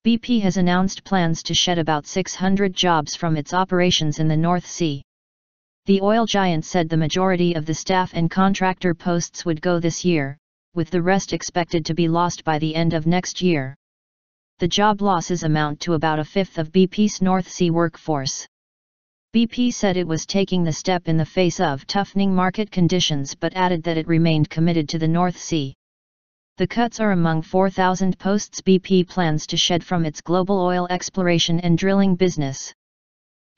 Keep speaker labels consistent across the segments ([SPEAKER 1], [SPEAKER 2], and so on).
[SPEAKER 1] BP has announced plans to shed about 600 jobs from its operations in the North Sea. The oil giant said the majority of the staff and contractor posts would go this year, with the rest expected to be lost by the end of next year. The job losses amount to about a fifth of BP's North Sea workforce. BP said it was taking the step in the face of toughening market conditions but added that it remained committed to the North Sea. The cuts are among 4,000 posts BP plans to shed from its global oil exploration and drilling business.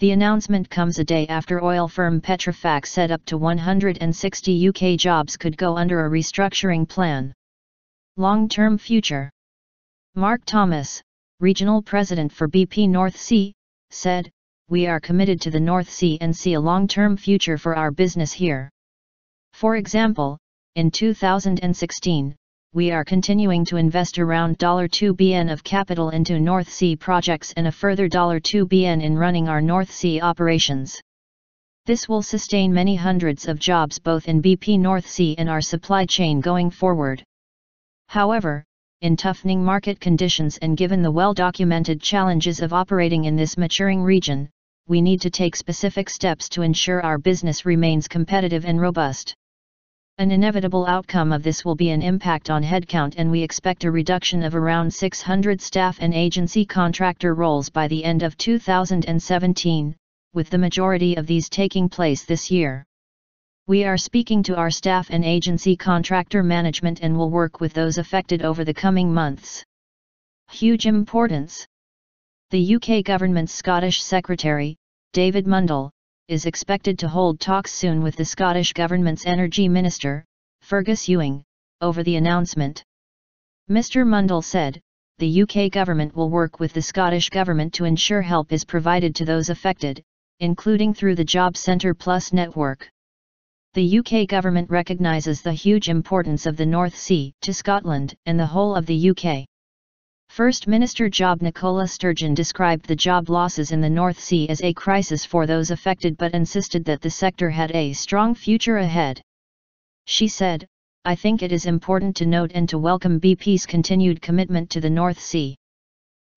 [SPEAKER 1] The announcement comes a day after oil firm Petrofac said up to 160 UK jobs could go under a restructuring plan. Long-term future. Mark Thomas, regional president for BP North Sea, said, "We are committed to the North Sea and see a long-term future for our business here. For example, in 2016, we are continuing to invest around $2 billion of capital into North Sea projects and a further $2 billion in running our North Sea operations. This will sustain many hundreds of jobs both in BP North Sea and our supply chain going forward. However, in toughening market conditions and given the well-documented challenges of operating in this maturing region, we need to take specific steps to ensure our business remains competitive and robust. An inevitable outcome of this will be an impact on headcount, and we expect a reduction of around 600 staff and agency contractor roles by the end of 2017, with the majority of these taking place this year. We are speaking to our staff and agency contractor management and will work with those affected over the coming months." Huge importance. The UK government's Scottish Secretary, David Mundell, is expected to hold talks soon with the Scottish Government's Energy Minister, Fergus Ewing, over the announcement. Mr. Mundell said, "The UK Government will work with the Scottish Government to ensure help is provided to those affected, including through the Job Centre Plus network." The UK Government recognises the huge importance of the North Sea to Scotland and the whole of the UK. First Minister Job Nicola Sturgeon described the job losses in the North Sea as a crisis for those affected but insisted that the sector had a strong future ahead. She said, "I think it is important to note and to welcome BP's continued commitment to the North Sea.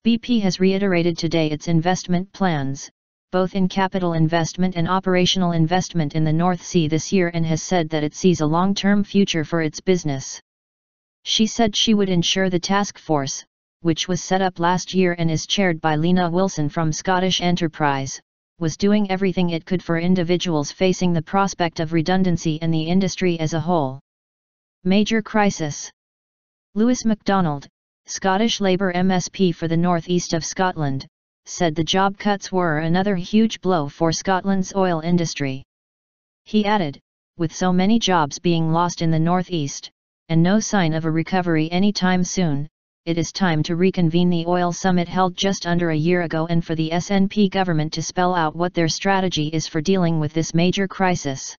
[SPEAKER 1] BP has reiterated today its investment plans, both in capital investment and operational investment in the North Sea this year, and has said that it sees a long-term future for its business." She said she would ensure the task force, which was set up last year and is chaired by Lena Wilson from Scottish Enterprise, was doing everything it could for individuals facing the prospect of redundancy and the industry as a whole. Major crisis. Lewis MacDonald, Scottish Labour MSP for the North East of Scotland, said the job cuts were another huge blow for Scotland's oil industry. He added, "With so many jobs being lost in the North East, and no sign of a recovery anytime soon, it is time to reconvene the oil summit held just under a year ago and for the SNP government to spell out what their strategy is for dealing with this major crisis."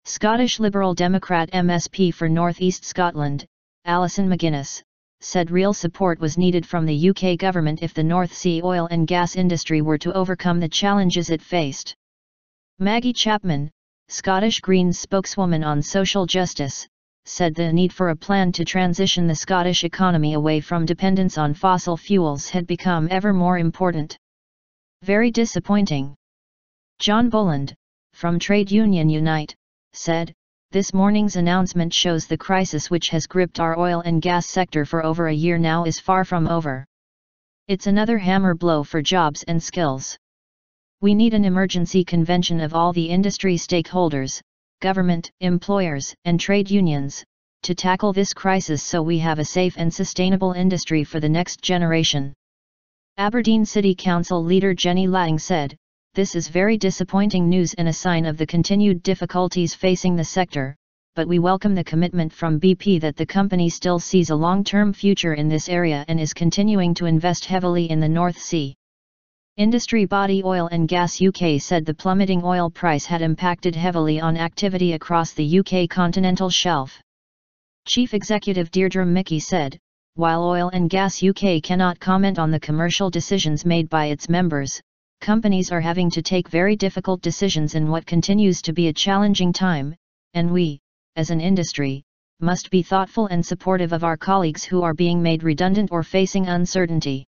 [SPEAKER 1] Scottish Liberal Democrat MSP for North East Scotland, Alison McGuinness, said real support was needed from the UK government if the North Sea oil and gas industry were to overcome the challenges it faced. Maggie Chapman, Scottish Greens spokeswoman on social justice, said the need for a plan to transition the Scottish economy away from dependence on fossil fuels had become ever more important. "Very disappointing." John Boland, from Trade Union Unite, said, "This morning's announcement shows the crisis which has gripped our oil and gas sector for over a year now is far from over. It's another hammer blow for jobs and skills. We need an emergency convention of all the industry stakeholders, government, employers, and trade unions, to tackle this crisis so we have a safe and sustainable industry for the next generation." Aberdeen City Council leader Jenny Lang said, "This is very disappointing news and a sign of the continued difficulties facing the sector, but we welcome the commitment from BP that the company still sees a long-term future in this area and is continuing to invest heavily in the North Sea." Industry body Oil and Gas UK said the plummeting oil price had impacted heavily on activity across the UK continental shelf. Chief Executive Deirdre Mickey said, "While Oil and Gas UK cannot comment on the commercial decisions made by its members, companies are having to take very difficult decisions in what continues to be a challenging time, and we, as an industry, must be thoughtful and supportive of our colleagues who are being made redundant or facing uncertainty."